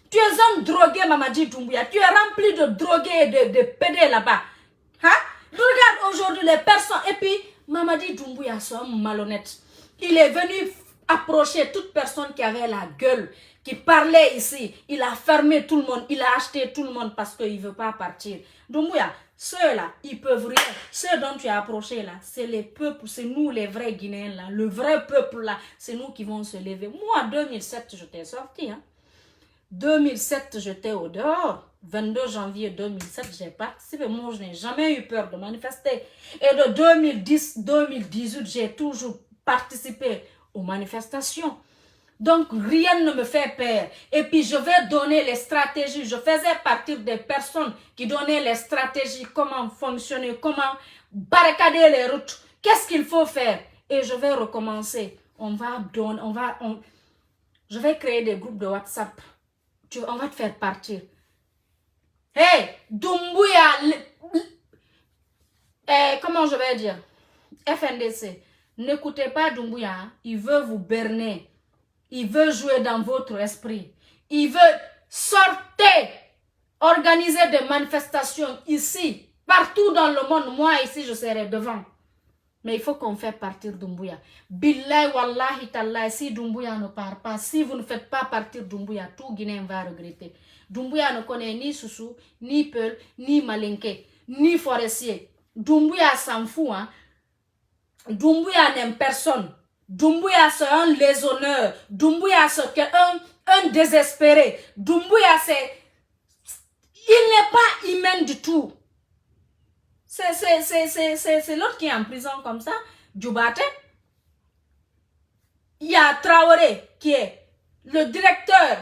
Tu es un drogué, Mamadi Doumbouya. Tu es rempli de drogués et de pédés là-bas. Hein? Regarde aujourd'hui les personnes. Et puis, Mamadi Doumbouya, c'est un malhonnête. Il est venu approcher toute personne qui avait la gueule, qui parlait ici. Il a fermé tout le monde. Il a acheté tout le monde parce qu'il ne veut pas partir. Doumbouya, ceux-là, ils peuvent rien. Ceux dont tu as approché là, c'est les peuples, c'est nous les vrais Guinéens là. Le vrai peuple là, c'est nous qui vont se lever. Moi, en 2007, je t'ai sorti. Hein. 2007, j'étais au dehors. 22 janvier 2007, j'ai participé. Moi, je n'ai jamais eu peur de manifester. Et de 2010-2018, j'ai toujours participé aux manifestations. Donc, rien ne me fait peur. Et puis, je vais donner les stratégies. Je faisais partie des personnes qui donnaient les stratégies, comment fonctionner, comment barricader les routes. Qu'est-ce qu'il faut faire? Et je vais recommencer. Je vais créer des groupes de WhatsApp. On va te faire partir. Hey, Doumbouya, comment je vais dire? FNDC, n'écoutez pas Doumbouya. Hein? Il veut vous berner. Il veut jouer dans votre esprit. Il veut sortir, organiser des manifestations ici. Partout dans le monde, moi ici, je serai devant. Mais il faut qu'on fasse partir Doumbouya. Billahi, wallahi, tallahi, si Doumbouya ne part pas, si vous ne faites pas partir Doumbouya, tout Guinéen va regretter. Doumbouya ne connaît ni Soussou, ni Peul, ni Malinké, ni Forestier. Doumbouya s'en fout, hein. Doumbouya n'aime personne. Doumbouya c'est un léshonneur. Doumbouya c'est un désespéré. Doumbouya c'est... Il n'est pas humain du tout. C'est l'autre qui est en prison comme ça. Djoubate. Il y a Traoré qui est le directeur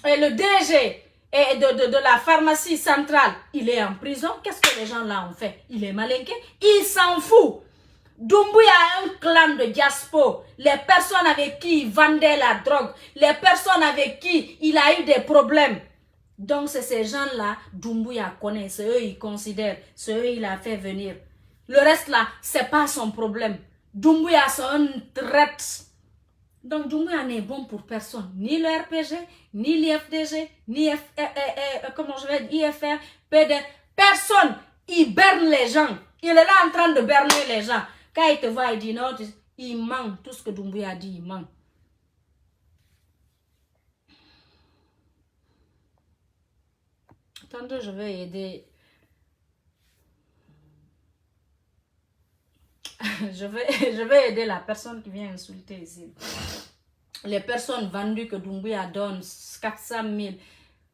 et le DG et de la pharmacie centrale. Il est en prison. Qu'est-ce que les gens là ont fait? Il est malinqué. Il s'en fout. Doumbouya a un clan de diaspora. Les personnes avec qui il vendait la drogue. Les personnes avec qui il a eu des problèmes. Donc, c'est ces gens-là, Doumbouya connaît, c'est eux, ils considèrent, c'est eux, il a fait venir. Le reste là, c'est pas son problème. Doumbouya, c'est un traite. Donc, Doumbouya n'est bon pour personne. Ni le RPG, ni l'IFDG, ni IFR, PD. Personne. Il berne les gens. Il est là en train de berner les gens. Quand il te voit, il dit non, il ment. Tout ce que Doumbouya dit, il ment. Tantôt, je vais aider. je vais aider la personne qui vient insulter ici. Les personnes vendues que Doumbouya donne 400 000.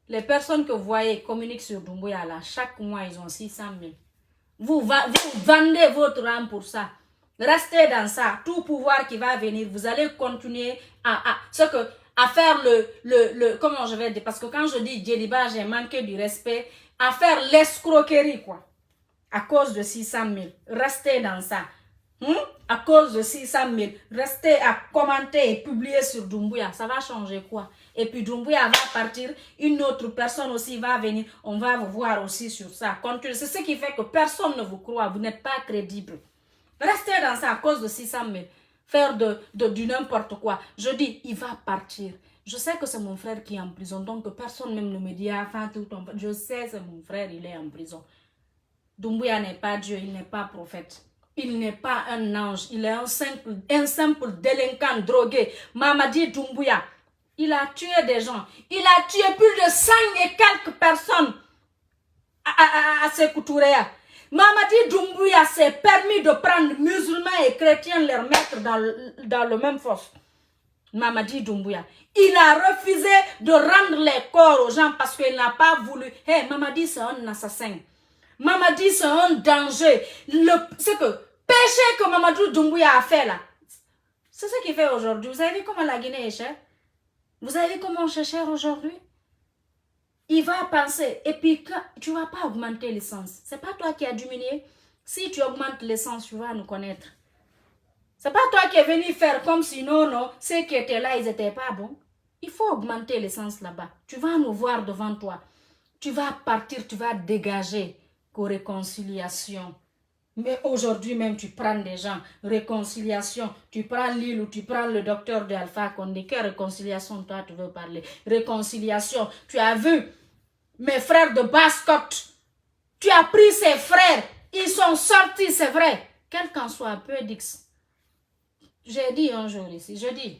Les personnes que vous voyez communiquent sur Doumbouya là, chaque mois ils ont 600 000. Vous vendez votre âme pour ça. Restez dans ça. Tout pouvoir qui va venir, vous allez continuer à faire comment je vais dire, parce que quand je dis Djeliba, j'ai manqué du respect, à faire l'escroquerie, quoi. À cause de 600 000. Restez dans ça. À cause de 600 000. Restez à commenter et publier sur Doumbouya. Ça va changer quoi? Et puis Doumbouya va partir, une autre personne aussi va venir, on va vous voir aussi sur ça. C'est ce qui fait que personne ne vous croit, vous n'êtes pas crédible. Restez dans ça à cause de 600 000. Faire du n'importe quoi. Je dis, il va partir. Je sais que c'est mon frère qui est en prison, donc personne même ne me dit, enfin, je sais, c'est mon frère, il est en prison. Doumbouya n'est pas Dieu, il n'est pas prophète. Il n'est pas un ange, il est un simple délinquant drogué. Mamadi Doumbouya, il a tué des gens. Il a tué plus de 100 et quelques personnes à Sékou Touréa. Mamadi Doumbouya s'est permis de prendre musulmans et chrétiens, les mettre dans le même fosse. Mamadi Doumbouya. Il a refusé de rendre les corps aux gens parce qu'il n'a pas voulu. Hey, Mamadi, c'est un assassin. Mamadi, c'est un danger. C'est que péché que Mamadou Doumbouya a fait là, c'est ce qu'il fait aujourd'hui. Vous avez vu comment la Guinée est chère? Vous avez vu comment c'est cher aujourd'hui? Il va penser, et puis tu ne vas pas augmenter l'essence. Ce n'est pas toi qui as diminué. Si tu augmentes l'essence, tu vas nous connaître. Ce n'est pas toi qui es venu faire comme si non, ceux qui étaient là, ils n'étaient pas bons. Il faut augmenter l'essence là-bas. Tu vas nous voir devant toi. Tu vas partir, tu vas dégager qu'aux réconciliations. Mais aujourd'hui même, tu prends des gens, réconciliation, tu prends l'île ou tu prends le docteur de Alpha Condé. Quelle réconciliation toi tu veux parler? Réconciliation, tu as vu mes frères de Basse-Côte, tu as pris ses frères, ils sont sortis, c'est vrai. Quel qu'en soit peu d'X. J'ai dit un jour ici, je dis,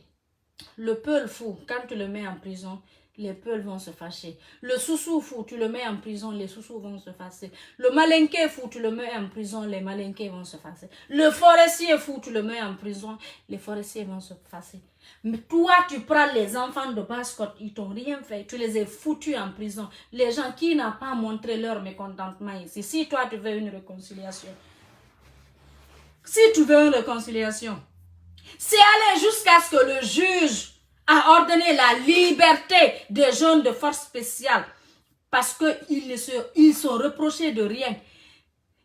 le peul fou, quand tu le mets en prison, les peuls vont se fâcher. Le soussou fou, tu le mets en prison, les soussous vont se fâcher. Le malinqué fou, tu le mets en prison, les malinqués vont se fâcher. Le forestier fou, tu le mets en prison, les forestiers vont se fâcher. Mais toi, tu prends les enfants de Basse-Côte, ils t'ont rien fait, tu les as foutus en prison. Les gens qui n'ont pas montré leur mécontentement ici. Si toi, tu veux une réconciliation, c'est aller jusqu'à ce que le juge a ordonné la liberté des jeunes de force spéciale parce qu'ils sont reprochés de rien.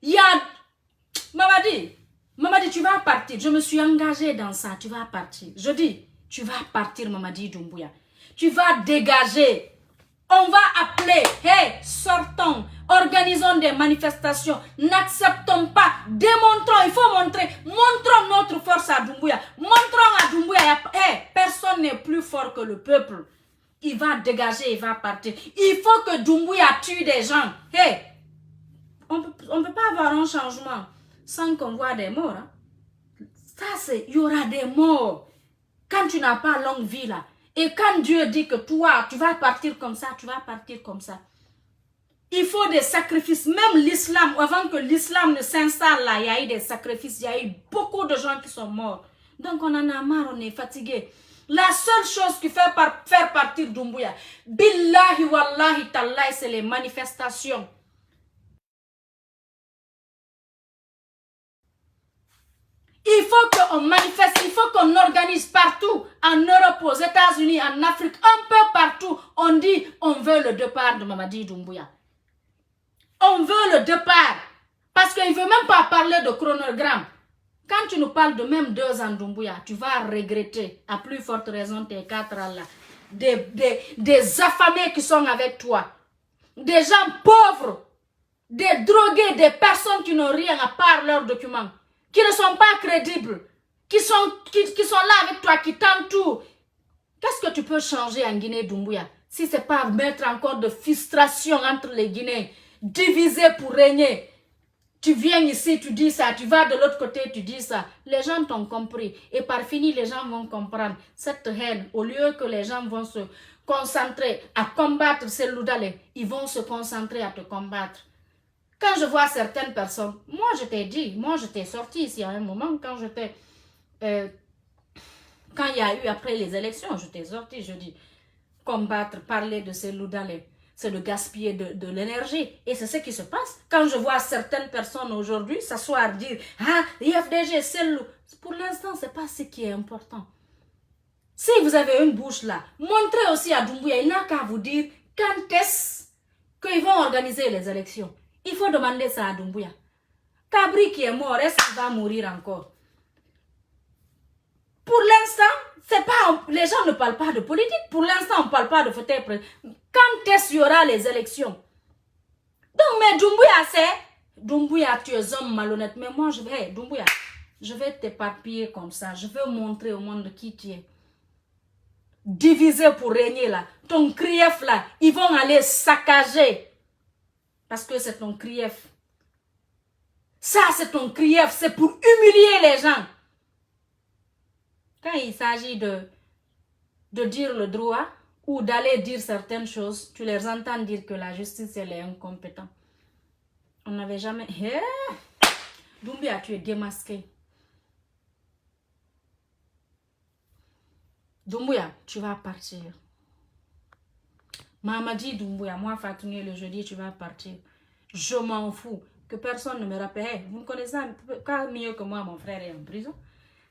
Il y a... Mamadi, tu vas partir. Je me suis engagée dans ça. Tu vas partir. Je dis, tu vas partir, Mamadi Doumbouya. Tu vas dégager. On va appeler, hey, sortons, organisons des manifestations, n'acceptons pas, démontrons, il faut montrer, montrons notre force à Doumbouya, montrons à Doumbouya, hey, personne n'est plus fort que le peuple. Il va dégager, il va partir. Il faut que Doumbouya tue des gens. Hey, On ne peut pas avoir un changement sans qu'on voit des morts. Hein. Ça, c'est, il y aura des morts quand tu n'as pas longue vie là. Et quand Dieu dit que toi, tu vas partir comme ça, tu vas partir comme ça. Il faut des sacrifices. Même l'islam, avant que l'islam ne s'installe là, il y a eu des sacrifices. Il y a eu beaucoup de gens qui sont morts. Donc on en a marre, on est fatigué. La seule chose qui fait faire partir Doumbouya, billahi wallahi tallahi, c'est les manifestations. Il faut qu'on manifeste, il faut qu'on organise partout, en Europe, aux États-Unis, en Afrique, un peu partout. On dit, on veut le départ de Mamadi Doumbouya. On veut le départ. Parce qu'il ne veut même pas parler de chronogramme. Quand tu nous parles de même 2 ans Doumbouya, tu vas regretter, à plus forte raison, tes 4 ans là. Des affamés qui sont avec toi. Des gens pauvres. Des drogués, des personnes qui n'ont rien à part leurs documents. Qui ne sont pas crédibles. Qui sont là avec toi, qui t'entourent. Qu'est-ce que tu peux changer en Guinée Doumbouya? Si ce n'est pas mettre encore de frustration entre les Guinéens. Diviser pour régner. Tu viens ici, tu dis ça, tu vas de l'autre côté, tu dis ça. Les gens t'ont compris. Et par fini, les gens vont comprendre cette haine. Au lieu que les gens vont se concentrer à combattre ces loudalés, ils vont se concentrer à te combattre. Quand je vois certaines personnes, moi je t'ai dit, moi je t'ai sorti ici à un moment, quand j'étais... quand il y a eu après les élections, je t'ai sorti, je dis, combattre, parler de ces loudalés. C'est de gaspiller de l'énergie. Et c'est ce qui se passe. Quand je vois certaines personnes aujourd'hui s'asseoir dire « Ah, l'IFDG, c'est loup ». Pour l'instant, ce n'est pas ce qui est important. Si vous avez une bouche là, montrez aussi à Doumbouya, il n'a qu'à vous dire quand est-ce qu'ils vont organiser les élections. Il faut demander ça à Doumbouya. Kabri qui est mort, est-ce qu'il va mourir encore? Pour l'instant, c'est pas, les gens ne parlent pas de politique. Pour l'instant, on ne parle pas de fauteuil président. Quand est-ce qu'il y aura les élections? Donc, mais Doumbouya, c'est... Doumbouya, tu es homme malhonnête. Mais moi, Doumbouya, je vais t'éparpiller comme ça. Je vais montrer au monde qui tu es. Diviser pour régner là. Ton crief là, ils vont aller saccager. Parce que c'est ton crief. Ça, c'est ton crief. C'est pour humilier les gens. Quand il s'agit de dire le droit ou d'aller dire certaines choses, tu les entends dire que la justice, elle est incompétente. On n'avait jamais... Doumbouya, tu es démasqué. Doumbouya, tu vas partir. Mamadi Doumbouya, moi, Fatouné, le jeudi, tu vas partir. Je m'en fous. Que personne ne me rappelle. Vous me connaissez pas mieux que moi, mon frère est en prison.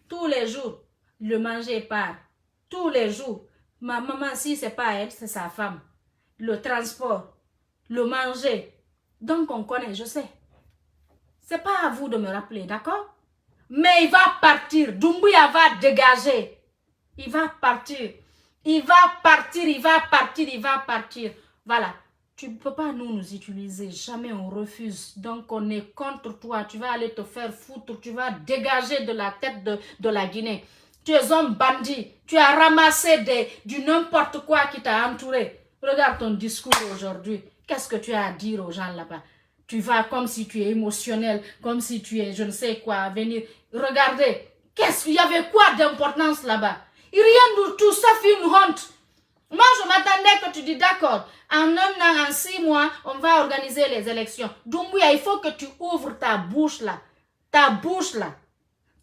Tous les jours, le manger part. Tous les jours. Ma maman, si ce n'est pas elle, c'est sa femme. Le transport, le manger. Donc, on connaît, je sais. Ce n'est pas à vous de me rappeler, d'accord? Mais il va partir. Doumbouya va dégager. Il va partir. Il va partir, il va partir, il va partir. Voilà. Tu ne peux pas nous utiliser. Jamais on refuse. Donc, on est contre toi. Tu vas aller te faire foutre. Tu vas dégager de la tête de la Guinée. Tu es un bandit. Tu as ramassé du n'importe quoi qui t'a entouré. Regarde ton discours aujourd'hui. Qu'est-ce que tu as à dire aux gens là-bas? Tu vas comme si tu es émotionnel, comme si tu es je ne sais quoi à venir. Regardez. Qu'est-ce qu'il y avait quoi d'importance là-bas? Rien de tout ça fait une honte. Moi, je m'attendais que tu dis d'accord. En un an, en 6 mois, on va organiser les élections. Doumbouya, il faut que tu ouvres ta bouche là. Ta bouche là.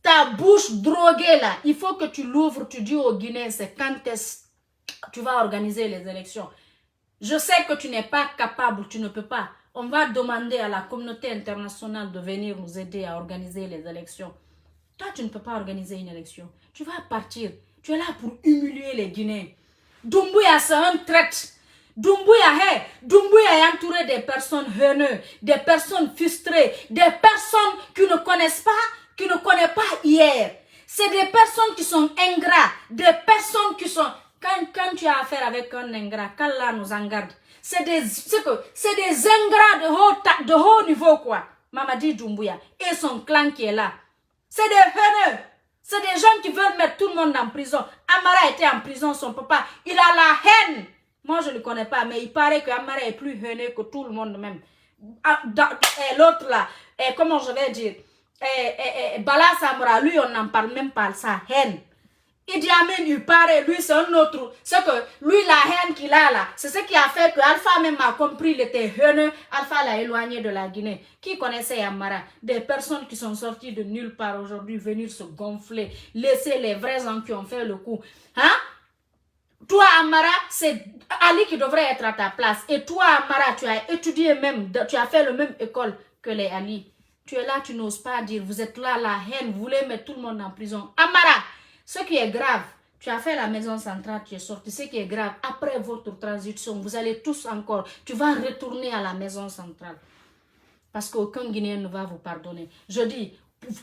Ta bouche droguée là. Il faut que tu l'ouvres. Tu dis aux Guinéens, c'est quand est-ce que tu vas organiser les élections. Je sais que tu n'es pas capable, tu ne peux pas. On va demander à la communauté internationale de venir nous aider à organiser les élections. Toi, tu ne peux pas organiser une élection. Tu vas partir. Tu es là pour humilier les Guinéens. Doumbouya, c'est un traître. Doumbouya est entouré des personnes haineuses, des personnes frustrées, des personnes qui ne connaissent pas, qui ne connaissent pas hier. C'est des personnes qui sont ingrats, des personnes qui sont... Quand tu as affaire avec un ingrat, qu'Allah nous en garde. C'est des ingrats de haut niveau, quoi. Mamadi Doumbouya et son clan qui est là. C'est des haineux. C'est des gens qui veulent mettre tout le monde en prison. Amara était en prison, son papa. Il a la haine. Moi, je ne le connais pas, mais il paraît que Amara est plus haineux que tout le monde même. Et l'autre là, comment je vais dire, Bala Samra, lui, on n'en parle même pas, sa haine. Idi Amin, il paraît, lui, c'est un autre. C'est que lui, la haine qu'il a là, c'est ce qui a fait que Alpha même a compris, il était haineux. Alpha l'a éloigné de la Guinée. Qui connaissait Amara? Des personnes qui sont sorties de nulle part aujourd'hui, venir se gonfler, laisser les vrais gens qui ont fait le coup. Hein? Toi, Amara, c'est Ali qui devrait être à ta place. Et toi, Amara, tu as étudié même, tu as fait la même école que les Ali. Tu es là, tu n'oses pas dire, vous êtes là, la haine, vous voulez mettre tout le monde en prison. Amara, ce qui est grave, tu as fait la maison centrale, tu es sorti. Ce qui est grave, après votre transition, vous allez tous encore, tu vas retourner à la maison centrale. Parce qu'aucun Guinéen ne va vous pardonner. Je dis,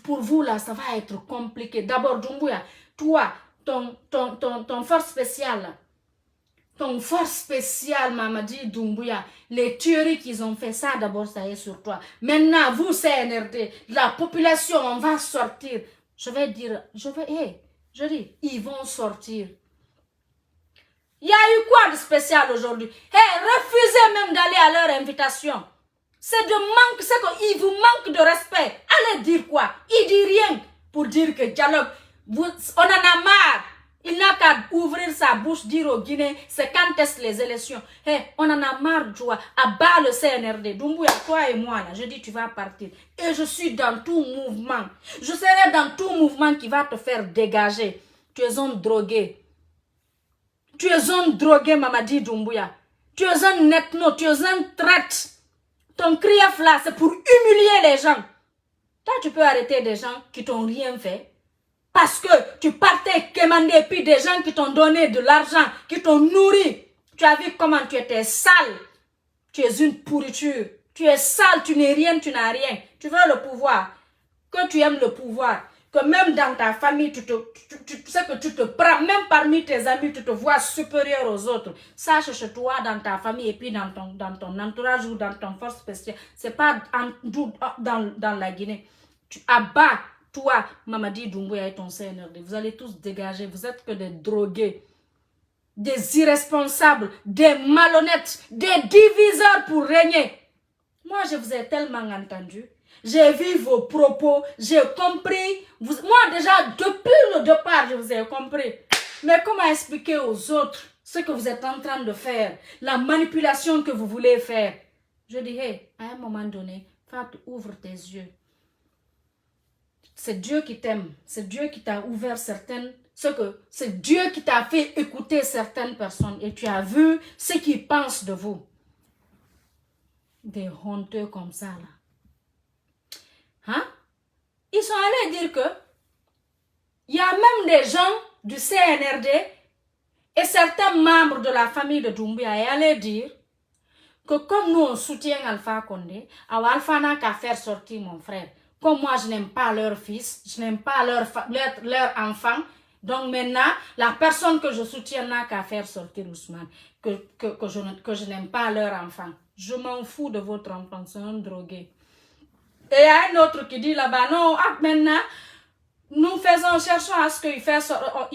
pour vous là, ça va être compliqué. D'abord, Doumbouya, toi, ton force spéciale, Mamadi Doumbouya, les tueries qu'ils ont fait, ça d'abord, ça est sur toi. Maintenant, vous, CNRD, la population, on va sortir. Je vais dire, je dis, ils vont sortir. Il y a eu quoi de spécial aujourd'hui? Refusez même d'aller à leur invitation. C'est de manque, c'est qu'il vous manque de respect. Allez dire quoi? Il dit rien pour dire que dialogue. On en a marre. Il n'a qu'à ouvrir sa bouche, dire aux Guinéens, c'est quand est-ce les élections. On en a marre, Joa. Abat le CNRD. Doumbouya, toi et moi, là, je dis tu vas partir. Et je suis dans tout mouvement. Je serai dans tout mouvement qui va te faire dégager. Tu es un drogué. Tu es un drogué, Mamadi Doumbouya. Tu es un ethno, tu es un traître. Ton crief là, c'est pour humilier les gens. Toi, tu peux arrêter des gens qui t'ont rien fait. Parce que tu partais quémander, puis des gens qui t'ont donné de l'argent, qui t'ont nourri. Tu as vu comment tu étais sale. Tu es une pourriture. Tu es sale, tu n'es rien, tu n'as rien. Tu veux le pouvoir. Que tu aimes le pouvoir. Que même dans ta famille, tu sais que tu te prends, même parmi tes amis, tu te vois supérieur aux autres. Sache chez toi, dans ta famille, et puis dans ton entourage ou dans ton force spéciale. C'est pas dans la Guinée. Tu abats, toi, Mamadi Doumbouya et ton CNRD. Vous allez tous dégager. Vous êtes que des drogués, des irresponsables, des malhonnêtes, des diviseurs pour régner. Moi, je vous ai tellement entendu. J'ai vu vos propos, j'ai compris. Moi, déjà, depuis le départ, je vous ai compris. Mais comment expliquer aux autres ce que vous êtes en train de faire, la manipulation que vous voulez faire? Je dis, à un moment donné, Fatou, ouvre tes yeux. C'est Dieu qui t'aime. C'est Dieu qui t'a ouvert certaines... C'est Dieu qui t'a fait écouter certaines personnes. Et tu as vu ce qu'ils pensent de vous. Des honteux comme ça, là. Hein? Ils sont allés dire que il y a même des gens du CNRD et certains membres de la famille de Doumbouya et allaient dire que comme nous on soutient Alpha Condé, Alpha n'a qu'à faire sortir mon frère. Comme moi je n'aime pas leur fils, je n'aime pas leur enfant, donc maintenant la personne que je soutiens n'a qu'à faire sortir Ousmane, que je n'aime pas leur enfant. Je m'en fous de votre enfant, c'est un drogué. Et il y a un autre qui dit là-bas, non, maintenant, nous cherchons à ce qu'ils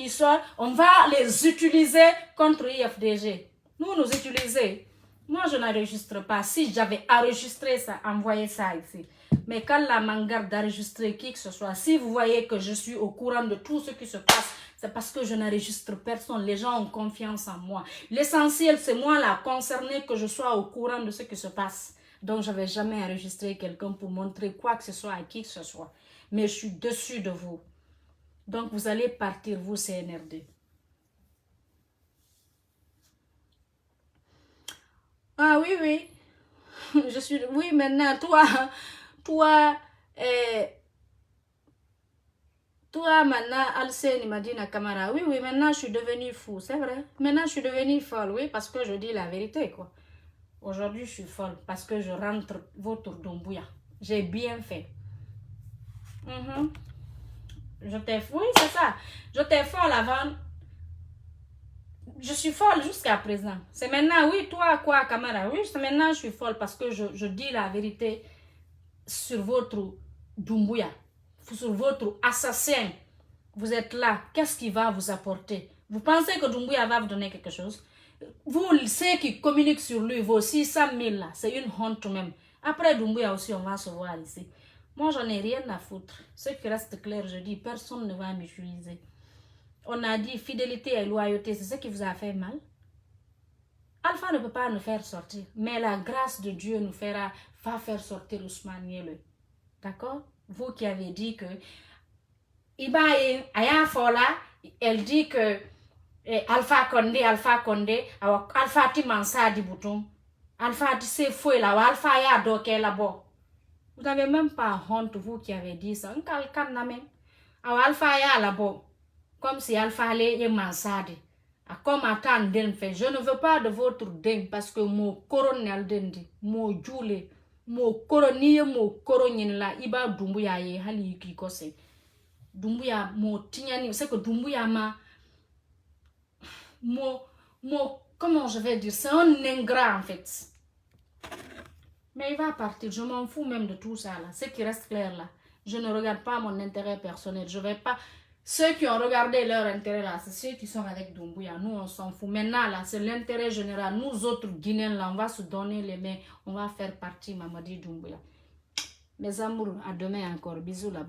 sortent, on va les utiliser contre IFDG. Nous utilisons. Moi, je n'enregistre pas. Si j'avais enregistré ça, envoyé ça ici. Mais quand la mangarde d'enregistrer qui que ce soit, si vous voyez que je suis au courant de tout ce qui se passe, c'est parce que je n'enregistre personne. Les gens ont confiance en moi. L'essentiel, c'est moi là, concerné, que je sois au courant de ce qui se passe. Donc, je ne vais jamais enregistrer quelqu'un pour montrer quoi que ce soit à qui que ce soit. Mais je suis dessus de vous. Donc, vous allez partir, vous, CNRD. Ah oui, oui. Je suis... Oui, maintenant, toi, maintenant, Alcène Madina Camara. Oui, maintenant, je suis devenue fou, c'est vrai. Maintenant, je suis devenue folle, oui, parce que je dis la vérité, quoi. Aujourd'hui, je suis folle parce que je rentre votre Doumbouya. J'ai bien fait. Oui, c'est ça. Je t'ai folle avant. Je suis folle jusqu'à présent. C'est maintenant, oui, toi, quoi, Camara? Oui, c'est maintenant, je suis folle parce que je dis la vérité sur votre Doumbouya, sur votre assassin. Vous êtes là. Qu'est-ce qu'il va vous apporter? Vous pensez que Doumbouya va vous donner quelque chose? Vous, ceux qui communiquent sur lui, vos 600 000 là, c'est une honte même. Après Doumbouya aussi, on va se voir ici. Moi, j'en ai rien à foutre. Ce qui reste clair, je dis, personne ne va m'utiliser. On a dit fidélité et loyauté, c'est ce qui vous a fait mal. Alpha ne peut pas nous faire sortir, mais la grâce de Dieu nous va faire sortir Ousmane Yelo. D'accord? Vous qui avez dit que Ibaye Ayafola, elle dit que Alpha Condé, Alpha Timansa di Bouton, Alpha Tissé Foué là, Alpha Ya Doké là-bas. Vous n'avez même pas honte, vous qui avez dit ça. Alpha Ya là-bas. Comme si Alpha allait mansade. Comme attend den fait. Je ne veux pas de votre den parce que mon coronel dendi, mon joule, mon coronier, mon coronien là, Iba Doumbouya ye hali ki kose. Doumbouya, mon tignani, c'est que Doumbouya comment je vais dire, c'est un ingrat en fait. Mais il va partir, je m'en fous même de tout ça là. Ce qui reste clair là, je ne regarde pas mon intérêt personnel. Je vais pas. Ceux qui ont regardé leur intérêt là, c'est ceux qui sont avec Doumbouya. Nous, on s'en fout. Maintenant là, c'est l'intérêt général. Nous autres Guinéens là, on va se donner les mains. On va faire partie Mamadi Doumbouya. Mes amours, à demain encore. Bisous là.